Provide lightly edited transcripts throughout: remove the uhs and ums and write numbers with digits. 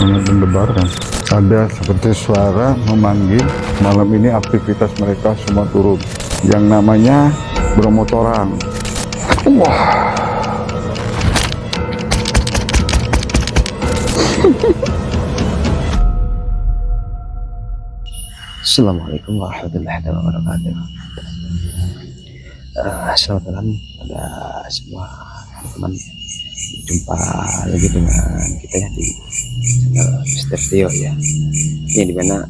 sangat mendebarkan. Ada seperti suara memanggil. Malam ini aktivitas mereka semua turun. Yang namanya bermotoran. Wah. Assalamualaikum warahmatullahi wabarakatuh. Selamat malam pada semua teman-teman. Jumpa lagi dengan kita ya di channel Mr. Tio ya. Ini dimana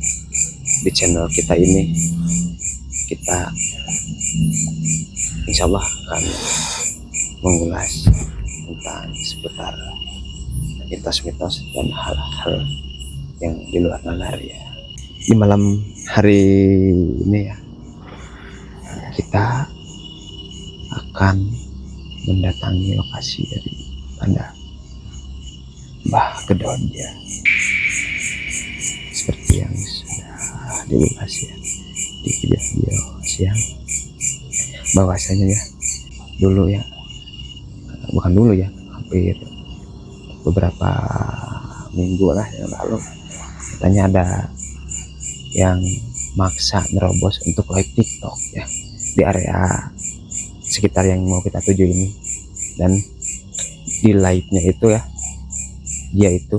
di channel kita ini kita insya Allah akan mengulas tentang seputar mitos-mitos dan hal-hal yang di luar nalar ya. Di malam hari ini ya, kita akan mendatangi lokasi dari pada Mbah Gedon ya, seperti yang sudah diulas ya di video siang, bahwasanya ya dulu ya, bukan dulu ya, hampir beberapa minggu lah yang lalu katanya ada yang maksa nerobos untuk live TikTok ya di area sekitar yang mau kita tuju ini. Dan di live-nya itu ya, dia itu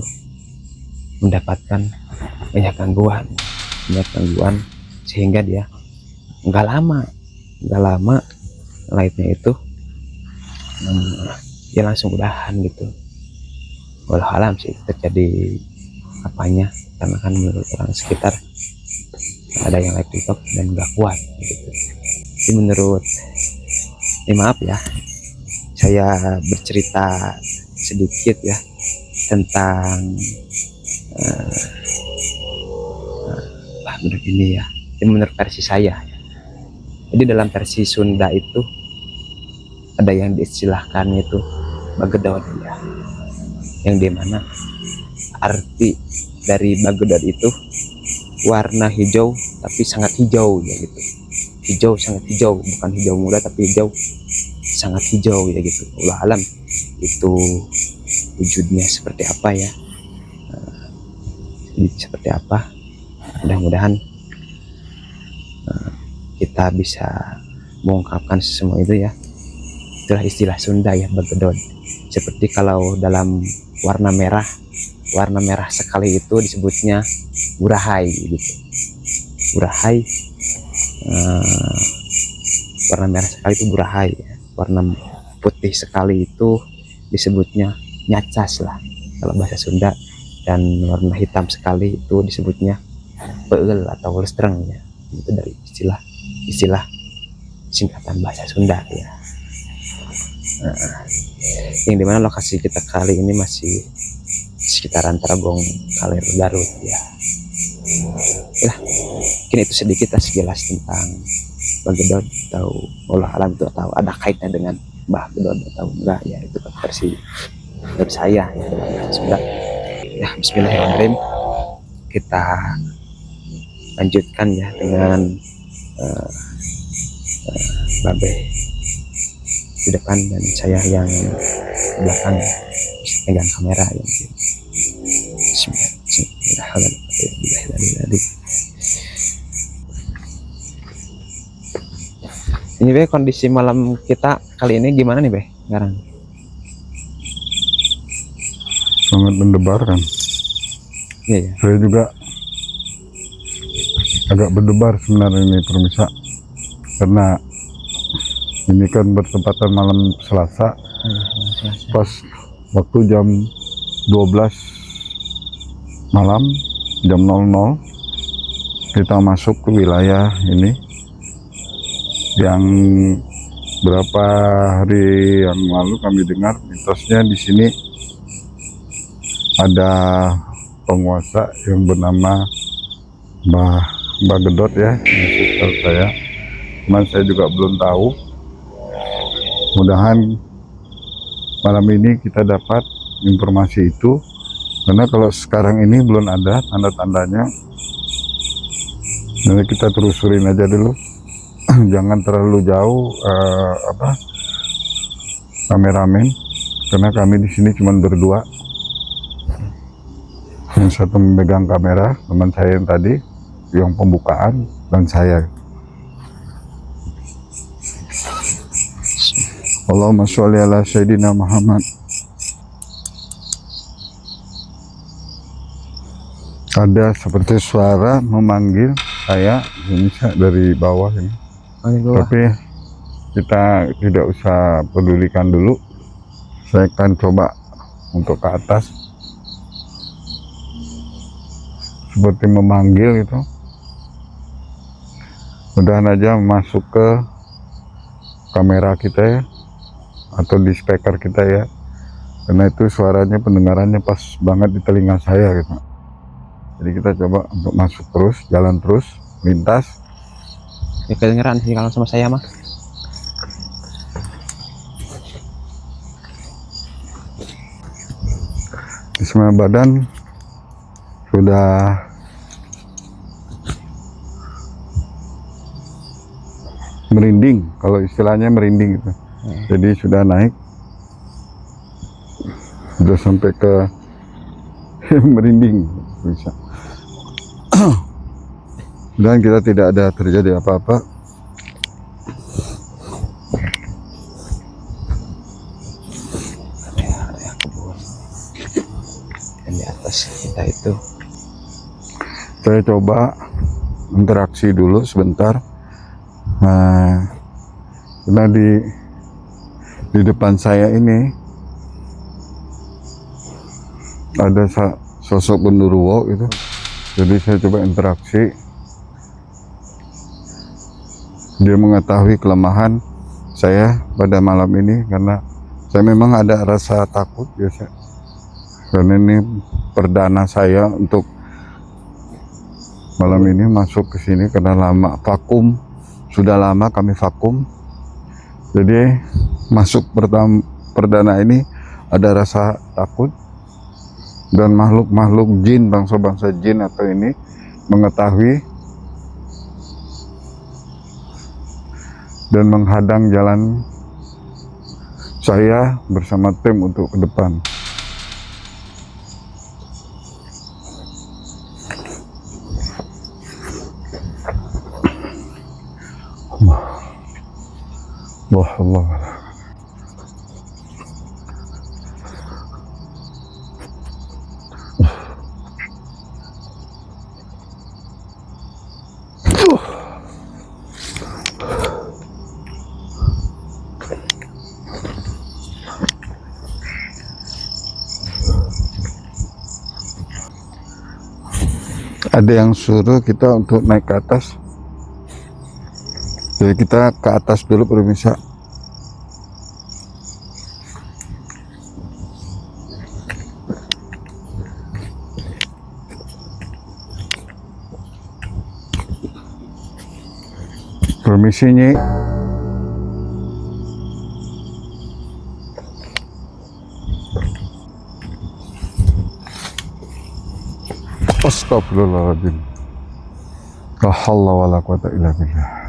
mendapatkan banyak gangguan sehingga dia nggak lama live-nya itu dia langsung udahan gitu. Walau alam sih terjadi apanya, karena kan menurut orang sekitar ada yang live TikTok dan nggak kuat gitu. Jadi menurut maaf ya, saya bercerita sedikit ya tentang menurut ini ya, ini menurut versi saya ya. Jadi dalam versi Sunda itu ada yang diistilahkan itu Bagedon ya, yang dimana arti dari Bagedon itu warna hijau tapi sangat hijau ya gitu. Hijau sangat hijau, bukan hijau muda tapi hijau sangat hijau ya gitu. Allah alam itu wujudnya seperti apa ya, seperti apa. Mudah-mudahan kita bisa mengungkapkan semua itu ya. Itulah istilah Sunda ya, Bagedon. Seperti kalau dalam warna merah sekali itu disebutnya Burahai gitu. Burahai, warna merah sekali itu Burahai ya. Warna putih sekali itu disebutnya Nyacas lah kalau bahasa Sunda. Dan warna hitam sekali itu disebutnya Peul atau Lestreng ya. Itu dari istilah singkatan bahasa Sunda ya. Yang dimana lokasi kita kali ini masih sekitaran Tragong Kaler Garut ya. Mungkin itu sedikit sejelas tentang Bagedon, atau Allah alam itu atau ada kaitannya dengan Mbah Gedon atau enggak ya, itu kan versi dari saya ya, sudah ya. Bismillahirrahmanirrahim, kita lanjutkan ya dengan Babe di depan dan saya yang belakang pegang kamera yang ini Be, kondisi malam kita kali ini gimana nih Be sekarang? Sangat mendebarkan. Iya ya. Saya juga agak berdebar sebenarnya ini permisa, karena ini kan bertepatan malam Selasa. Pas waktu jam 12 malam, jam 00 kita masuk ke wilayah ini yang berapa hari yang lalu kami dengar mitosnya di sini ada penguasa yang bernama Mbah Gedot ya, maksud saya. Cuman saya juga belum tahu. Mudahan malam ini kita dapat informasi itu, karena kalau sekarang ini belum ada tanda-tandanya. Nanti kita telusurin aja dulu. Jangan terlalu jauh kameramen, karena kami di sini cuma berdua. Yang satu memegang kamera, teman saya yang tadi, yang pembukaan, dan saya. Allahumma sholli ala Sayyidina Muhammad. Ada seperti suara memanggil saya dari bawah ini. Tapi kita tidak usah pedulikan dulu. Saya akan coba untuk ke atas. Seperti memanggil itu. Mudahan aja masuk ke kamera kita ya, atau di speaker kita ya. Karena itu suaranya, pendengarannya pas banget di telinga saya gitu. Jadi kita coba untuk masuk terus, jalan terus, lintas. Ya kedengeran sih kalau sama saya mah. Di semua badan sudah merinding, kalau istilahnya merinding gitu. Jadi sudah naik, sudah sampai ke merinding bisa. Dan kita tidak ada terjadi apa-apa. Dan di atas kita itu Saya coba interaksi dulu sebentar. Nah, karena di depan saya ini ada sosok genderuwo itu. Jadi saya coba interaksi. Dia mengetahui kelemahan saya pada malam ini karena saya memang ada rasa takut biasa. Karena ini perdana saya untuk malam ini masuk ke sini karena lama vakum. Sudah lama kami vakum. Jadi masuk perdana ini ada rasa takut. Dan makhluk-makhluk jin, bangsa-bangsa jin atau ini mengetahui dan menghadang jalan saya bersama tim untuk ke depan. Allah. Ada yang suruh kita untuk naik ke atas. Jadi kita ke atas dulu permisi. Permisi Nyi. Astagfirullahaladzim. La haula wa la quwata illa billah.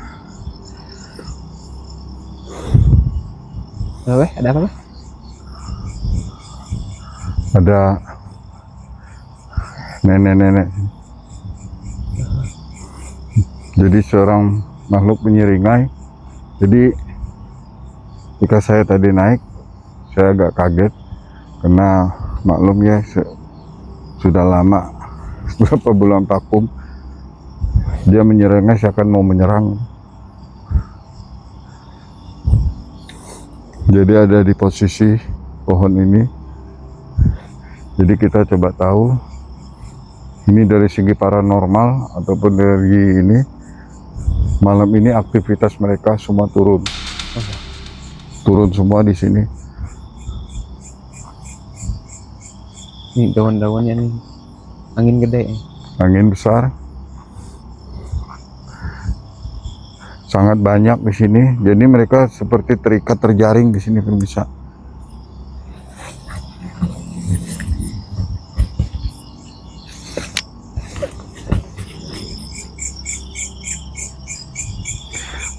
ada apa? Ada nenek-nenek. Jadi seorang makhluk penyeringai. Jadi ketika saya tadi naik, saya agak kaget karena maklumnya sudah lama, beberapa bulan vakum. Dia menyeringai, saya akan mau menyerang. Jadi ada di posisi pohon ini. Jadi kita coba tahu ini dari segi paranormal ataupun dari ini. Malam ini aktivitas mereka semua turun. Turun semua di sini. Ini daun-daunnya nih. Angin gede ya. Angin besar. Sangat banyak di sini. Jadi mereka seperti terikat, terjaring di sini pun bisa.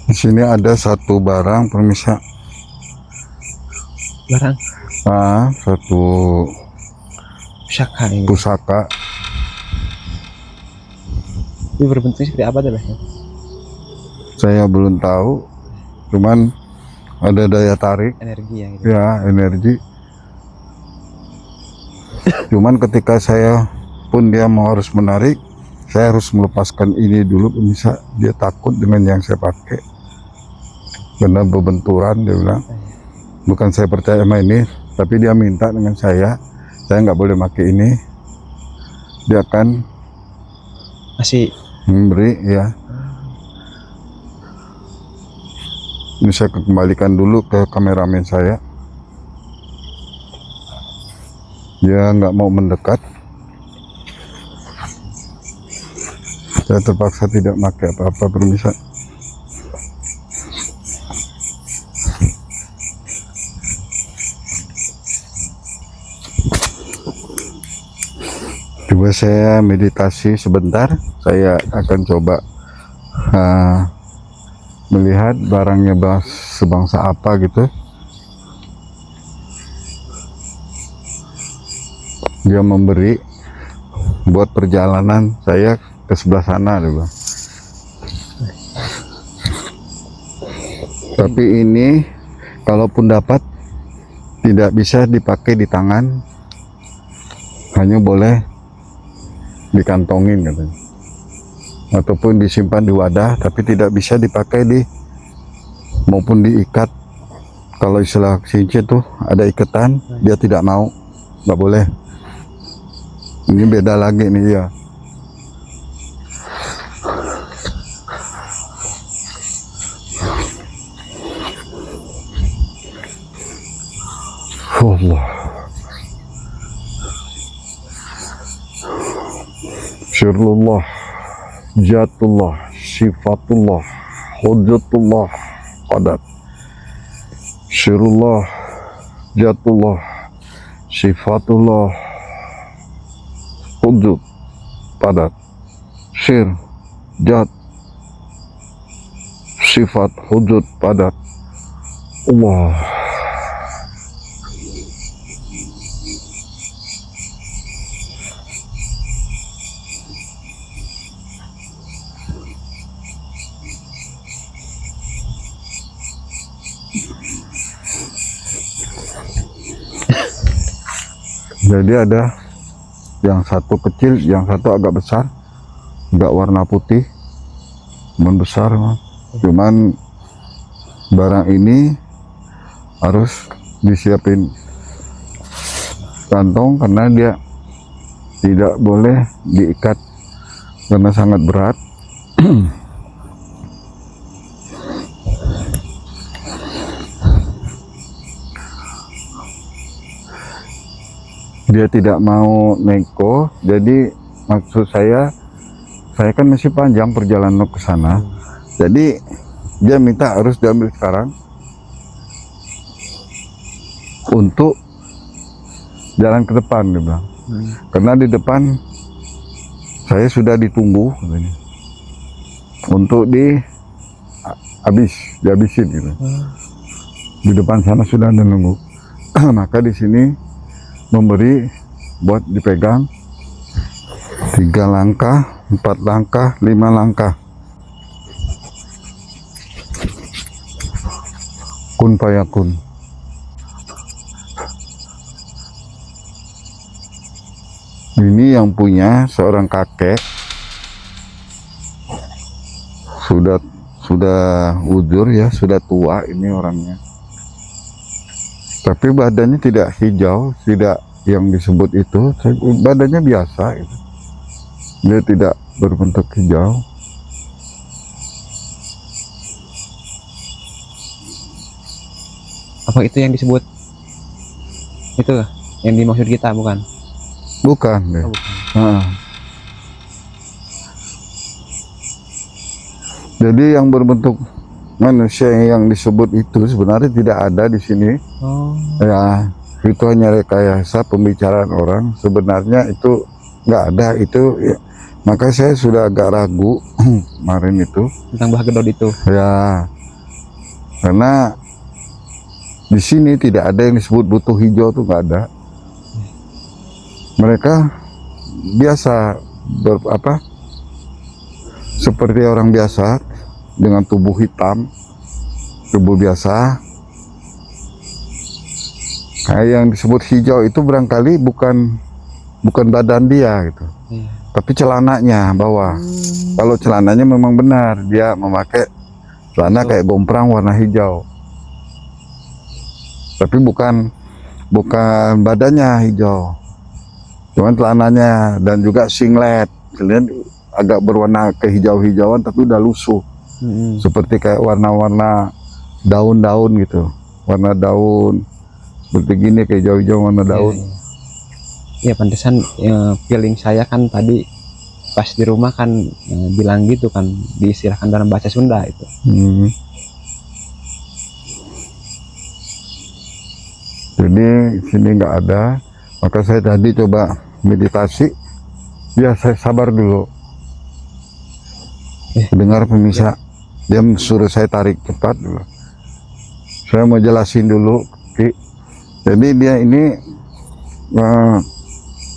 Di sini ada satu barang permisa. Barang. Satu Pusaka ini. pusaka Itu berbentuknya seperti apa tuh Bang? Saya belum tahu, cuman ada daya tarik, Energi ya gitu. ya energi. Cuman ketika saya pun dia mau harus menarik, saya harus melepaskan ini dulu, bisa dia takut dengan yang saya pakai. Benar berbenturan dia bilang. Bukan saya percaya sama ini, tapi dia minta dengan saya nggak boleh pakai ini. Dia akan Masih memberi ya. Ini saya kembalikan dulu ke kameramen saya. Dia nggak mau mendekat. Saya terpaksa tidak pakai apa-apa, permisa. Coba saya meditasi sebentar. Saya akan coba melihat barangnya sebangsa apa gitu. Dia memberi buat perjalanan saya ke sebelah sana dulu. Tapi ini kalaupun dapat tidak bisa dipakai di tangan, hanya boleh dikantongin katanya, ataupun disimpan di wadah, tapi tidak bisa dipakai maupun diikat. Kalau istilah Sinci tuh ada ikatan, dia tidak mau, nggak boleh. Ini beda lagi nih ya. Allah. Syirullah, Jatullah, Sifatullah, Hujjatullah, Qadat. Syirullah, Jatullah, Sifatullah, Hujjat, Qadat. Syir, Jat, Sifat, Hujjat, Qadat. Allah. Jadi ada yang satu kecil, yang satu agak besar, agak warna putih, membesar. Cuman barang ini harus disiapin kantong karena dia tidak boleh diikat karena sangat berat. Dia tidak mau neko, jadi maksud saya kan masih panjang perjalanan ke sana, jadi dia minta harus diambil sekarang untuk jalan ke depan, dia bilang. Karena di depan saya sudah ditunggu katanya, untuk dihabisin gitu. Di depan sana sudah ada nunggu. Maka di sini memberi buat dipegang 3 langkah, 4 langkah, 5 langkah. Kun fayakun. Ini yang punya seorang kakek, sudah ujur ya, sudah tua ini orangnya. Tapi badannya tidak hijau, tidak yang disebut itu, badannya biasa gitu. Dia tidak berbentuk hijau. Apa itu yang disebut? Itu yang dimaksud kita bukan? Bukan deh. Oh, bukan. Jadi yang berbentuk manusia yang disebut itu sebenarnya tidak ada di sini. Oh. Ya, itu hanya rekayasa pembicaraan orang. Sebenarnya itu nggak ada itu. Ya. Maka saya sudah agak ragu kemarin itu Tentang Mbah Gedot itu. ya, karena di sini tidak ada yang disebut butuh hijau, tuh nggak ada. Mereka biasa seperti orang biasa dengan tubuh hitam, tubuh biasa. Kayak yang disebut hijau itu barangkali bukan badan dia gitu, Iya. tapi celananya bawah. Kalau celananya memang benar dia memakai celana kayak gomprang warna hijau, tapi bukan badannya hijau, cuman celananya. Dan juga singlet, kalian agak berwarna kehijau-hijauan tapi udah lusuh, seperti kayak warna-warna daun-daun gitu, warna daun seperti gini, kayak hijau-hijau warna daun. Ya pantesan feeling saya kan tadi pas di rumah kan bilang gitu kan, diistilahkan dalam bahasa Sunda itu. Jadi sini nggak ada, maka saya tadi coba meditasi. Ya saya sabar dulu. Dengar pemirsa, dia suruh saya tarik cepat dulu. Saya mau jelasin dulu, Ki. Jadi dia ini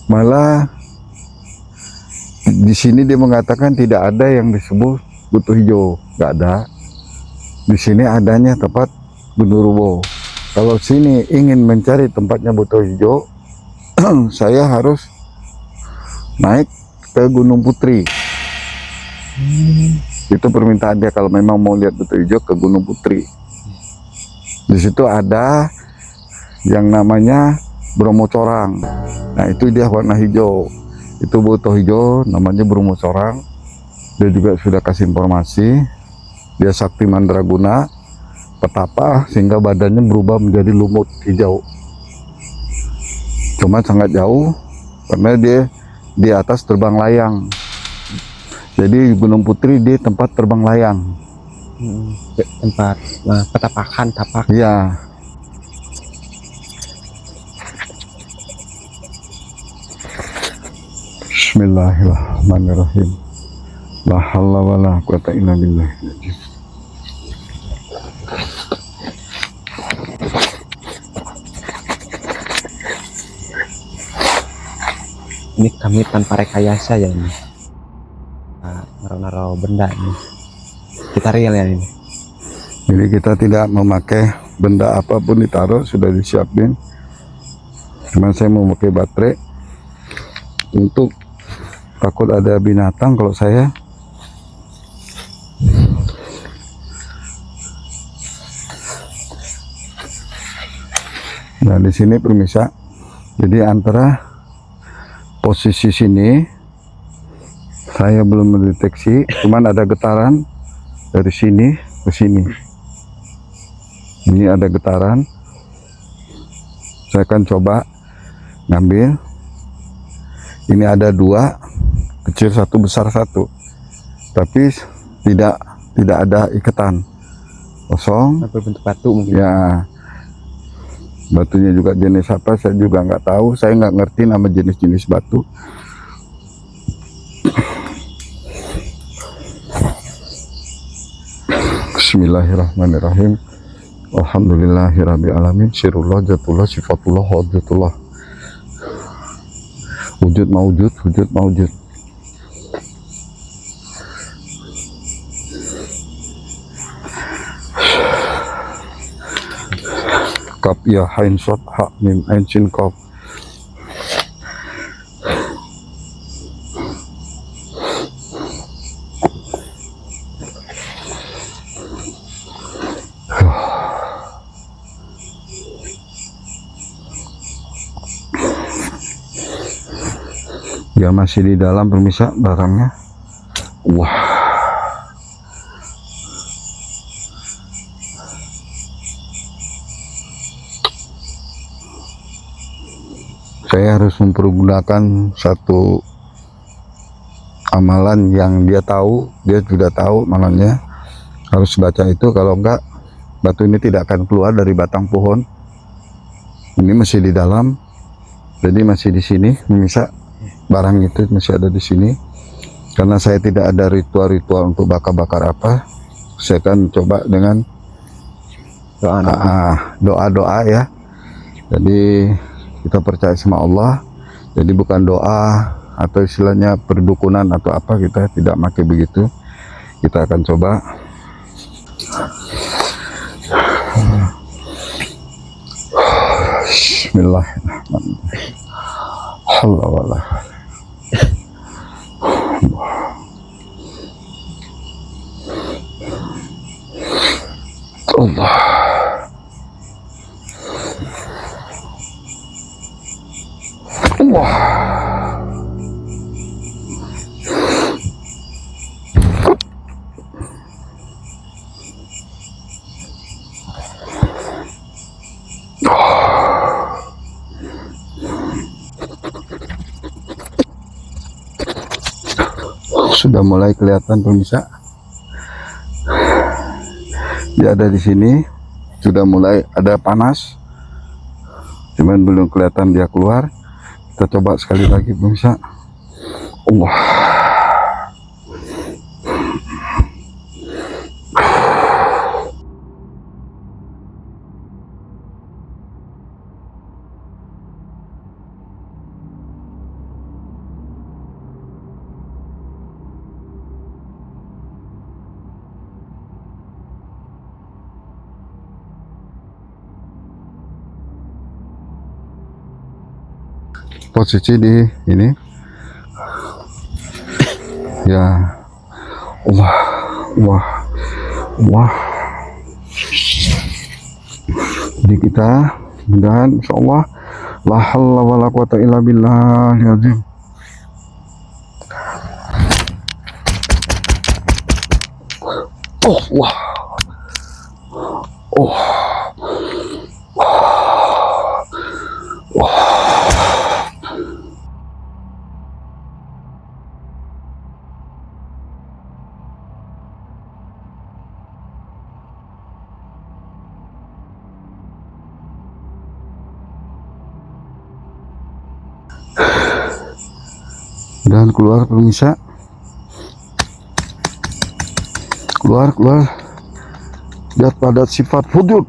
malah di sini dia mengatakan tidak ada yang disebut butuh hijau, nggak ada. Di sini adanya tempat Genderuwo. Kalau sini ingin mencari tempatnya butuh hijau, saya harus naik ke Gunung Putri. Itu permintaan dia, kalau memang mau lihat butuh hijau ke Gunung Putri. Di situ ada yang namanya Bromo Corang. Nah itu dia warna hijau, itu butuh hijau, namanya Bromo Corang. Dia juga sudah kasih informasi, dia sakti mandraguna, petapa, sehingga badannya berubah menjadi lumut hijau. Cuma sangat jauh karena dia di atas terbang layang. Jadi Gunung Putri di tempat terbang layang. Tempat petapakan tapak. Iya. Bismillahirrahmanirrahim. La haula wala quwata illa billah. Ini kami tanpa rekayasa ya ini. Naruh-naruh benda ini. Kita real ya ini. Jadi kita tidak memakai benda apapun ditaruh, sudah disiapin. Cuman saya mau pakai baterai untuk takut ada binatang kalau saya. Nah di sini pemirsa, jadi antara posisi sini saya belum mendeteksi, cuman ada getaran dari sini ke sini. Ini ada getaran. Saya akan coba ngambil. Ini ada dua, kecil satu, besar satu, tapi tidak ada ikatan, kosong. Berbentuk batu mungkin. Ya, batunya juga jenis apa saya juga nggak tahu. Saya nggak ngerti nama jenis-jenis batu. Bismillahirrahmanirrahim. Alhamdulillahirabbil alamin. Sirullah, jatullah, sifatullah, hujjatullah. Wujud maujud, wujud maujud. Kaf ya hain shad ha mim ain sin kaf. Ya masih di dalam pemirsa barangnya. Wah. Saya harus mempergunakan satu amalan yang dia tahu, dia sudah tahu malamnya. Harus baca itu, kalau enggak batu ini tidak akan keluar dari batang pohon. Ini masih di dalam. Jadi masih di sini pemirsa. Barang itu masih ada di sini. Karena saya tidak ada ritual-ritual untuk bakar-bakar apa, saya akan coba dengan doa-doa ya. Jadi kita percaya sama Allah. Jadi bukan doa atau istilahnya perdukunan atau apa, kita tidak pakai begitu. Kita akan coba. Bismillahirrahmanirrahim. Allah. Allah. Allah. Sudah mulai kelihatan pemirsa. Dia ada di sini, sudah mulai ada panas, cuman belum kelihatan dia keluar. Kita coba sekali lagi pemirsa. Allah. Posisi di ini ya. Allah. Jadi kita mudah-mudahan insyaallah la haula wala quwata illa billahil azim. Allah. Dan keluar pemirsa, keluar zat padat sifat wujud.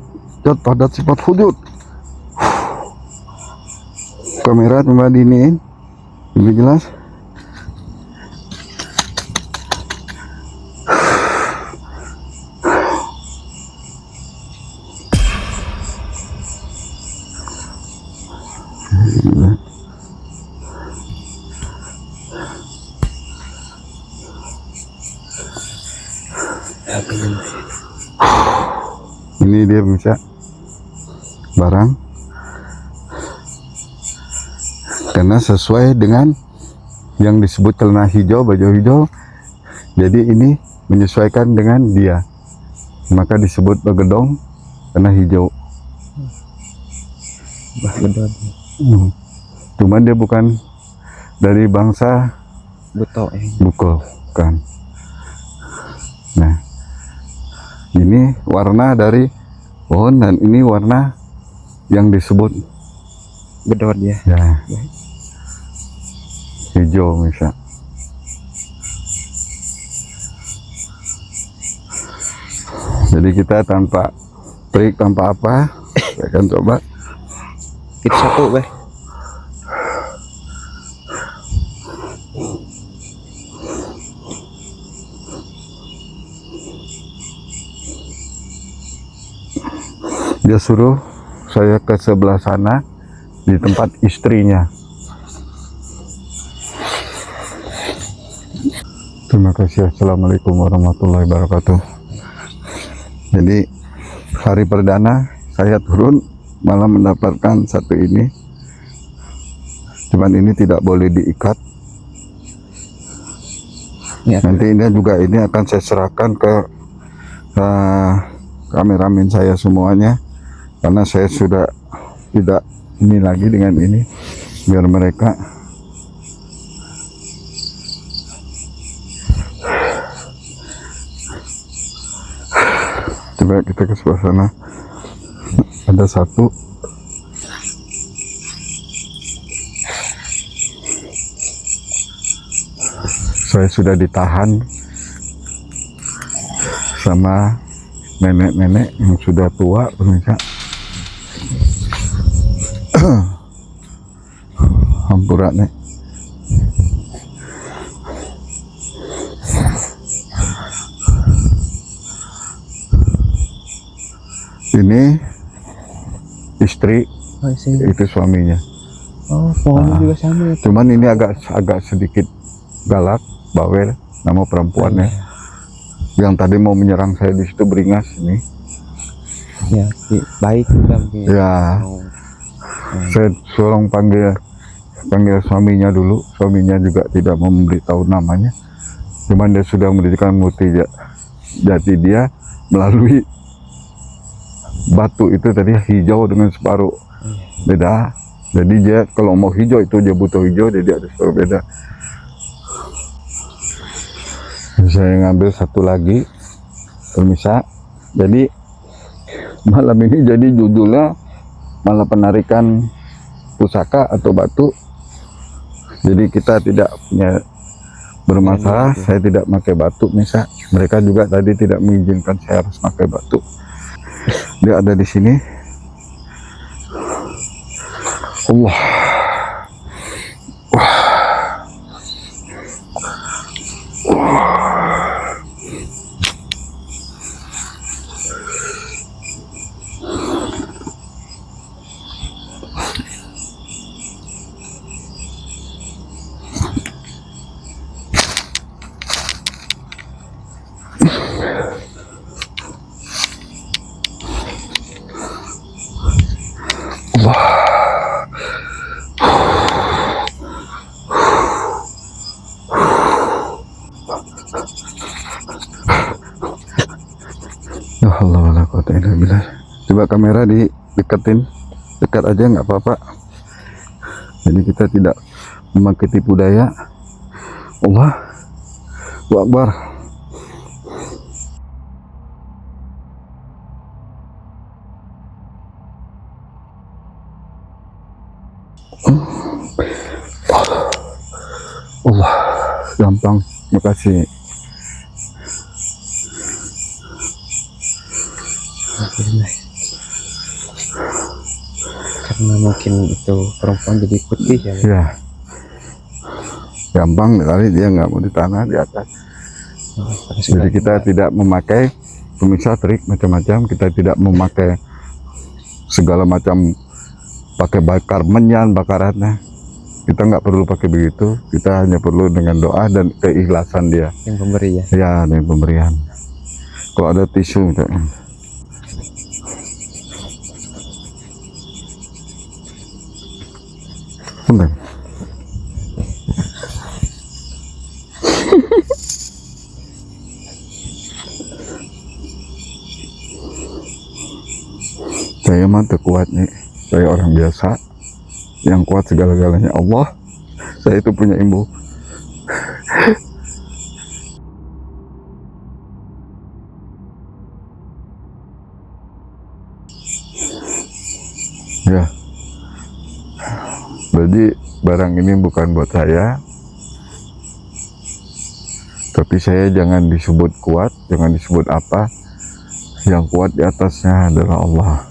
Kamera coba diiniin lebih jelas. Ini dia bisa barang karena sesuai dengan yang disebut celana hijau, baju hijau, jadi ini menyesuaikan dengan dia, maka disebut begedong karena hijau. Cuman dia bukan dari bangsa buko kan. Nah, ini warna dari pohon dan ini warna yang disebut bedor dia. Ya, hijau misal. Jadi kita tanpa trik, tanpa apa, saya akan coba. Kita satu, Beh. Dia suruh saya ke sebelah sana di tempat istrinya. Terima kasih. Assalamualaikum warahmatullahi wabarakatuh. Jadi hari perdana saya turun malah mendapatkan satu ini. Cuman ini tidak boleh diikat. Ya, nanti ini juga ini akan saya serahkan ke kameramen saya semuanya, karena saya sudah tidak ini lagi dengan ini, biar mereka coba kita ke sebelah sana. Ada satu saya sudah ditahan sama nenek-nenek yang sudah tua pemirsa. Hampura nek. Ini istri, Oh, sini. itu suaminya. Oh, pohonnya juga sama ya. Cuman ini agak sedikit galak, bawel, nama perempuannya. Yang tadi mau menyerang saya di situ beringas ini. Ya, baik juga mungkin. Ya, Oh. saya suruh panggil suaminya dulu. Suaminya juga tidak mau memberitahu namanya. Cuman dia sudah memberikan bukti jati dia melalui batu itu tadi hijau dengan separuh. Beda. Jadi dia kalau mau hijau itu dia butuh hijau, jadi ada separuh beda. Saya ngambil satu lagi permisa. Jadi malam ini jadi judulnya malah penarikan pusaka atau batu. Jadi kita tidak punya bermasalah. Saya tidak pakai batu misal. Mereka juga tadi tidak mengizinkan saya harus pakai batu. Dia ada di sini. Allah. Ya Allah, wala quwata illa billah. Coba kamera dideketin, dekat aja nggak apa-apa. Jadi kita tidak memakai tipu daya. Allah Akbar. Allah, gampang. Makasih. Karena mungkin itu perempuan jadi putih ya. Ya, gampang kali dia nggak mau di tanah di atas. Jadi kita tidak memakai pemirsa trik macam-macam. Kita tidak memakai segala macam, pakai bakar menyan, bakarannya. Kita nggak perlu pakai begitu. Kita hanya perlu dengan doa dan keikhlasan dia. Yang pemberi ya. Ya, dengan pemberian. Kalau ada tisu misalnya. Bentar. Saya mah kuat nih. Saya orang biasa. Yang kuat segala-galanya Allah. Saya itu punya ilmu. Ya. Jadi barang ini bukan buat saya. Tapi saya jangan disebut kuat, jangan disebut apa. Yang kuat di atasnya adalah Allah.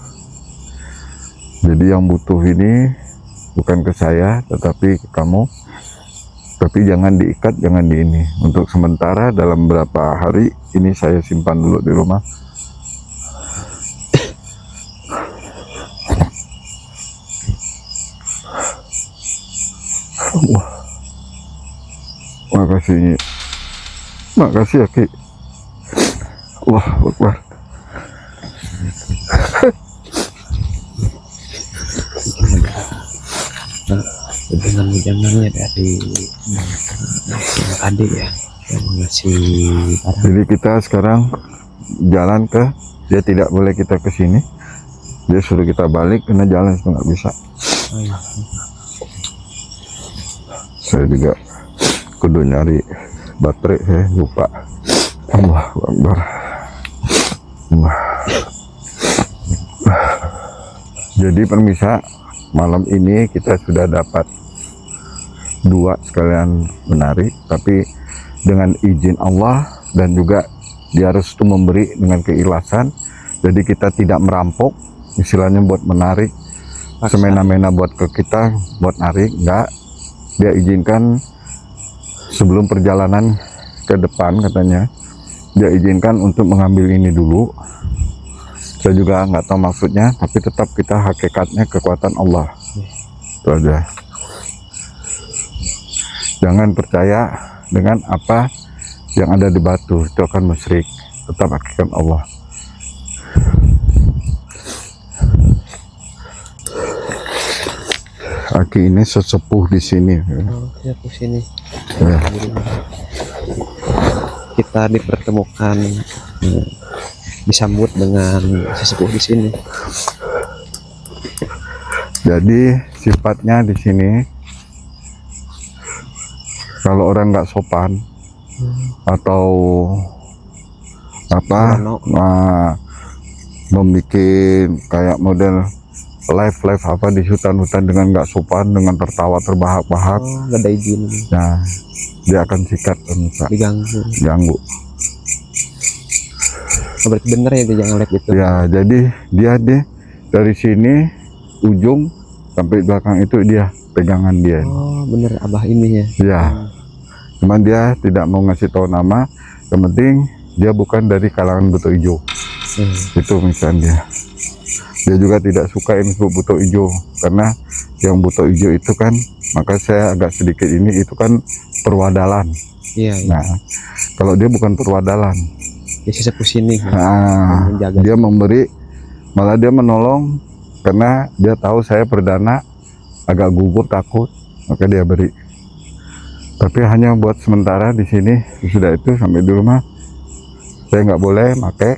Jadi yang butuh ini bukan ke saya, tetapi ke kamu. Tapi jangan diikat, jangan di ini. Untuk sementara dalam beberapa hari ini saya simpan dulu di rumah. Allah. Makasih ya Ki. Allah Akbar. Dengan jangannya dari yang adik ya yang mengasih barang. Jadi kita sekarang jalan ke, dia tidak boleh kita ke sini. Dia suruh kita balik karena jalan itu nggak bisa. Oh, iya. Saya juga kudu nyari baterai, saya lupa. Allah Akbar. Allah. Jadi permisa, malam ini kita sudah dapat 2 sekalian menari, tapi dengan izin Allah, dan juga dia harus itu memberi dengan keikhlasan. Jadi kita tidak merampok, istilahnya buat menarik semena-mena buat ke kita buat narik, enggak. Dia izinkan sebelum perjalanan ke depan, katanya dia izinkan untuk mengambil ini dulu. Saya juga nggak tahu maksudnya, tapi tetap kita hakikatnya kekuatan Allah. Itu aja. Jangan percaya dengan apa yang ada di batu, itu akan musyrik. Tetap hakikat Allah. Aki ini sesepuh di sini. Oh, ya ke sini. Ya. Kita dipertemukan, disambut dengan sesepuh di sini. Jadi sifatnya di sini, kalau orang nggak sopan atau apa, membuat kayak model live apa di hutan-hutan dengan nggak sopan, dengan tertawa terbahak-bahak, Oh, nggak ada izin, nah dia akan sikat pemirsa, diganggu. ganggu. Oh, berarti bener ya dia jangan live itu. Ya, jadi dia dari sini ujung sampai belakang itu dia pegangan dia. Oh, bener abah ini ya. Ya, cuman dia tidak mau ngasih tahu nama. Yang penting dia bukan dari kalangan buto hijau. Itu misalnya dia juga tidak suka info buto hijau, karena yang buto hijau itu kan, maka saya agak sedikit ini, itu kan perwadalan. Iya. Nah, kalau dia bukan perwadalan, Dia sesepuh sini. nah, Menjaga. dia memberi, malah dia menolong, karena dia tahu saya perdana agak gugup takut, maka dia beri. Tapi hanya buat sementara di sini. Sudah itu sampai di rumah saya nggak boleh pakai,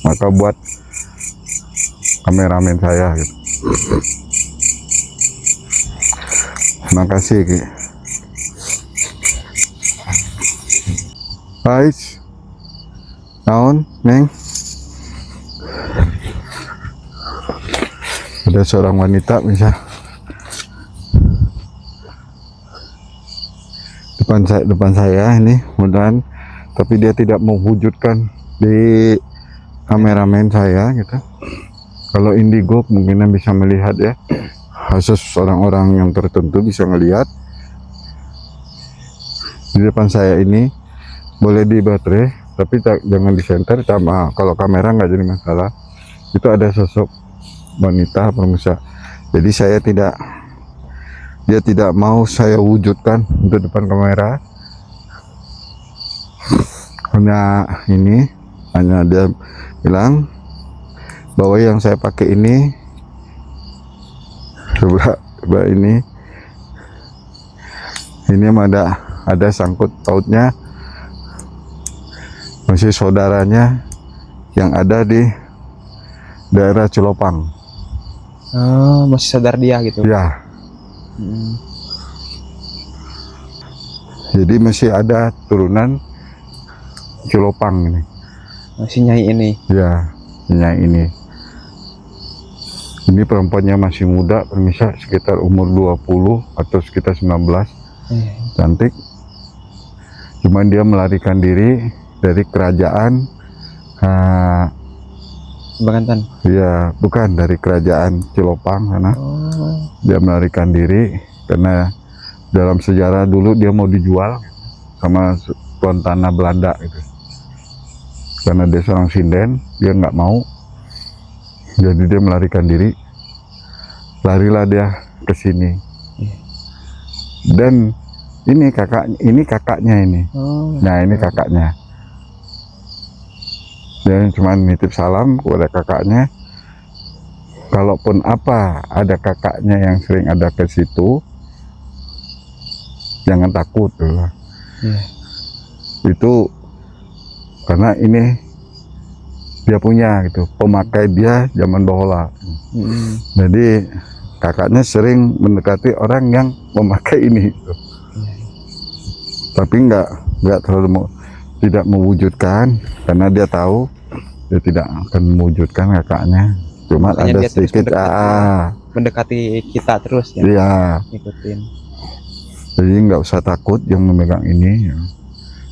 maka buat kameramen saya gitu. Terima kasih Ki. Hai, naon Neng? Ada seorang wanita bisa depan saya ini, mudahan, tapi dia tidak mewujudkan di kameramen saya gitu. Kalau indigo mungkin bisa melihat ya, khusus orang-orang yang tertentu bisa melihat. Di depan saya ini boleh di baterai, tapi jangan di center, sama kalau kamera nggak jadi masalah. Itu ada sosok wanita pemirsa. Jadi dia tidak mau saya wujudkan untuk depan kamera. Hanya dia bilang bahwa yang saya pakai ini, coba ini ada sangkut pautnya, masih saudaranya yang ada di daerah Cilopang. Oh, masih sadar dia gitu. Ya. Jadi masih ada turunan Cilopang ini. Masih Nyai ini. Ya, Nyai ini. Ini perempuannya masih muda, pemirsa, sekitar umur 20 atau sekitar 19. Cantik. Cuman dia melarikan diri dari kerajaan Bagantan. ya, bukan dari kerajaan Cilopang sana. Dia melarikan diri karena dalam sejarah dulu dia mau dijual sama tuan tanah Belanda gitu. Karena dia seorang sinden, dia nggak mau. Jadi dia melarikan diri. Larilah dia ke sini. Dan ini kakaknya ini. Nah, ini kakaknya. Dia cuma nitip salam kepada kakaknya. Kalaupun ada kakaknya yang sering ada ke situ, jangan takut tuh. Itu karena ini dia punya gitu, pemakai dia zaman bahola. Jadi kakaknya sering mendekati orang yang memakai ini gitu. Tapi nggak terlalu tidak mewujudkan, karena dia tahu dia tidak akan mewujudkan kakaknya. Cuma ada sedikit mendekati kita terus ya. Iya. Ikutin. Jadi nggak usah takut yang memegang ini.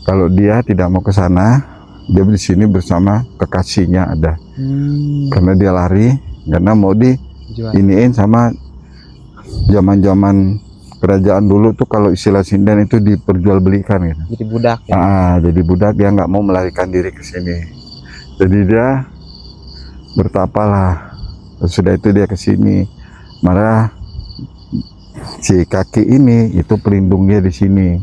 Kalau dia tidak mau ke sana, dia di sini bersama kekasihnya ada. Karena dia lari, karena mau iniin sama zaman kerajaan dulu tuh, kalau istilah sinden itu diperjualbelikan gitu. Jadi budak ya. Jadi budak, dia nggak mau melarikan diri ke sini. Jadi dia bertapalah. Sudah itu dia ke sini. Malah si kakek ini itu pelindungnya di sini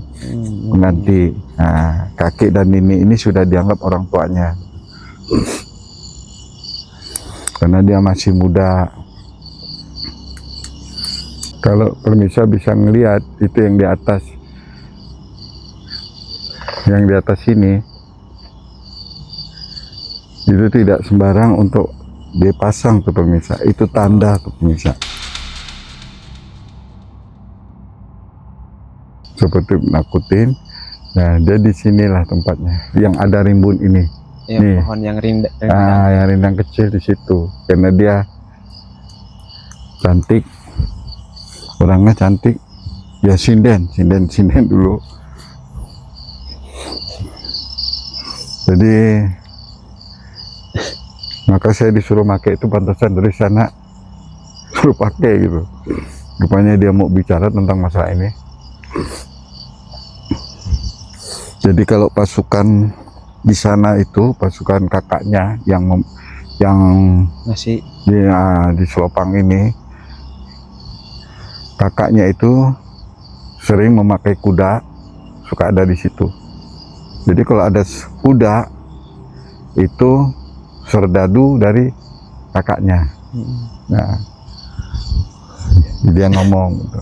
nanti. Nah, kakek dan nenek ini sudah dianggap orang tuanya karena dia masih muda. Kalau bisa ngelihat itu yang di atas, ini itu tidak sembarang untuk dipasang tuh pemirsa, itu tanda tuh pemirsa. Seperti menakutin. Nah, dia di sinilah tempatnya yang ada rimbun ini. Ya, nih, pohon yang rindang. yang rindang kecil di situ, karena dia cantik, orangnya cantik. Ya sinden dulu. Jadi maka saya disuruh pakai itu, pantasan dari sana suruh pakai gitu. Rupanya dia mau bicara tentang masalah ini. Jadi kalau pasukan di sana itu pasukan kakaknya yang masih di Selopang ini, kakaknya itu sering memakai kuda, suka ada di situ. Jadi kalau ada kuda itu serdadu dari kakaknya. Nah, dia ngomong gitu.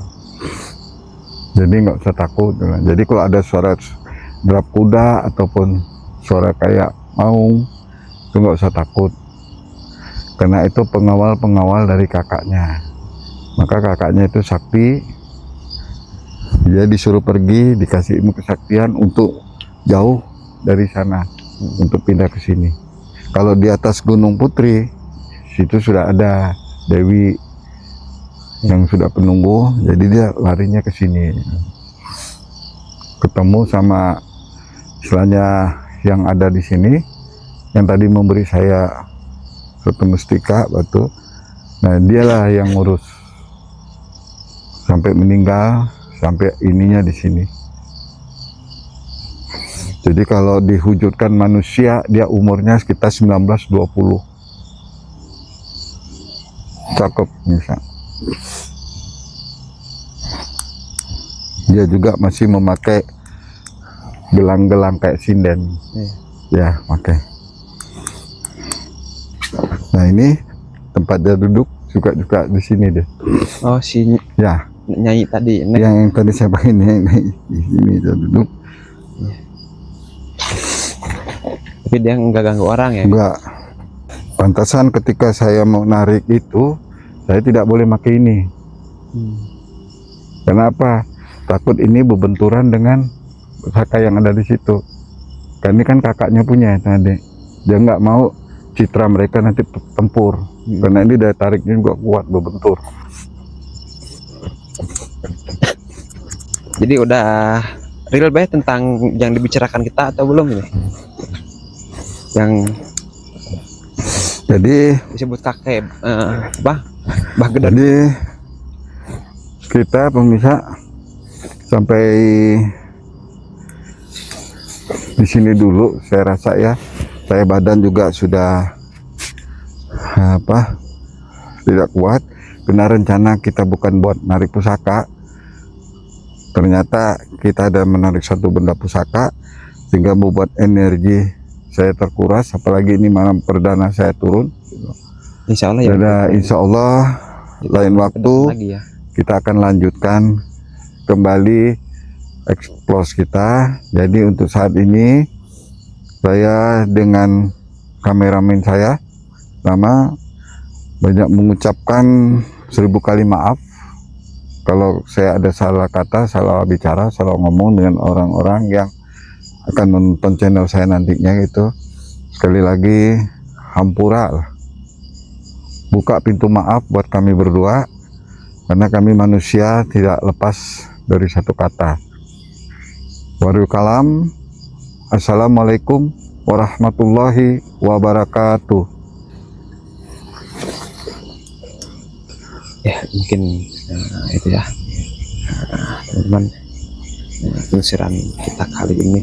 Jadi nggak usah takut. Jadi kalau ada suara derap kuda ataupun suara kayak maung, itu nggak usah takut, karena itu pengawal dari kakaknya. Maka kakaknya itu sakti, dia disuruh pergi, dikasih ilmu kesaktian untuk jauh dari sana, untuk pindah ke sini. Kalau di atas Gunung Putri, situ sudah ada Dewi yang sudah penunggu, jadi dia larinya ke sini. Ketemu sama istilahnya yang ada di sini, yang tadi memberi saya satu mustika batu. Nah, dialah yang ngurus sampai meninggal, sampai ininya di sini. Jadi kalau dihujudkan manusia, dia umurnya sekitar 19-20. Cakep misal. Dia juga masih memakai gelang-gelang kayak sinden. Ya, pakai. Nah, ini tempat dia duduk juga di sini deh. Oh, si ya, Nyai tadi. Yang tadi saya pakai ini di sini dia duduk. Tapi dia nggak ganggu orang ya? Enggak. Pantasan ketika saya mau narik itu, saya tidak boleh pakai ini. Kenapa? Takut ini berbenturan dengan pusaka yang ada di situ. Karena ini kan kakaknya punya tadi. Dia nggak mau citra mereka nanti tempur. Karena ini daya tariknya juga kuat, berbentur. Jadi udah real banget tentang yang dibicarakan kita atau belum ini? Yang jadi disebut kakek Bah Gede. Jadi kita pemirsa sampai di sini dulu, saya rasa ya. Saya badan juga sudah tidak kuat. Karena rencana kita bukan buat narik pusaka. Ternyata kita ada menarik satu benda pusaka sehingga membuat energi saya terkuras, apalagi ini malam perdana saya turun. Insya Allah ya. Insya Allah lain waktu lagi ya. Kita akan lanjutkan kembali explore kita. Jadi untuk saat ini saya dengan kameramen saya Rama banyak mengucapkan 1000 kali maaf kalau saya ada salah kata, salah bicara, salah ngomong dengan orang-orang yang akan menonton channel saya nantinya gitu. Sekali lagi hampura lah. Buka pintu maaf buat kami berdua, karena kami manusia tidak lepas dari satu kata. Warul kalam. Assalamualaikum warahmatullahi wabarakatuh. Ya mungkin itu ya teman-teman, penelusuran kita kali ini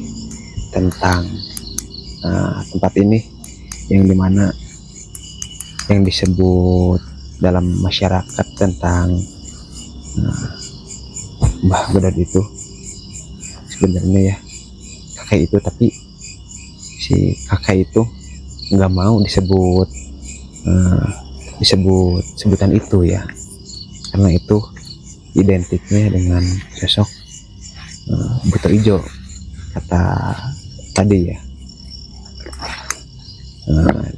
tentang tempat ini. yang dimana yang disebut dalam masyarakat tentang Mbah Godot itu sebenarnya ya kakek itu, tapi si kakek itu nggak mau disebut sebutan itu ya, karena itu identiknya dengan sosok buto ijo kata tadi ya.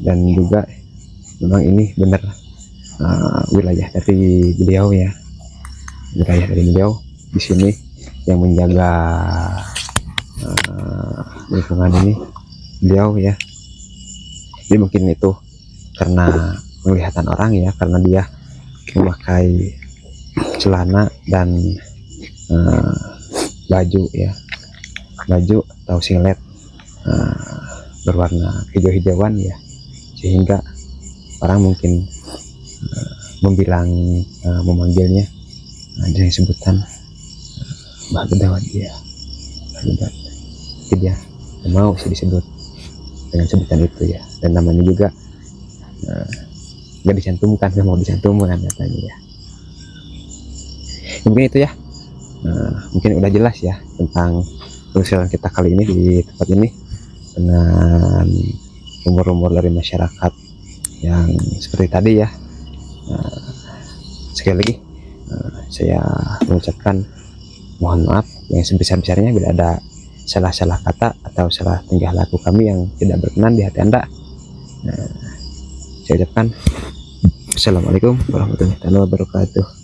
Dan juga memang ini benar wilayah dari beliau ya, wilayah dari beliau di sini yang menjaga lingkungan ini beliau ya. Jadi mungkin itu karena penglihatan orang ya, karena dia memakai celana dan baju ya, baju atau singlet berwarna hijau-hijauan ya, sehingga orang mungkin memanggilnya dengan sebutan Mbah Godot ya, Mbah Godot. Tapi dia nggak mau sih disebut dengan sebutan itu ya, dan namanya juga nggak dicantumkan, nggak mau dicantumkan katanya ya. Mungkin itu ya, mungkin udah jelas ya tentang penelusuran kita kali ini di tempat ini dengan rumor-rumor dari masyarakat yang seperti tadi ya. Sekali lagi saya mengucapkan mohon maaf yang sebesar-besarnya bila ada salah-salah kata atau salah tingkah laku kami yang tidak berkenan di hati Anda. Saya ucapkan Assalamualaikum warahmatullahi wabarakatuh.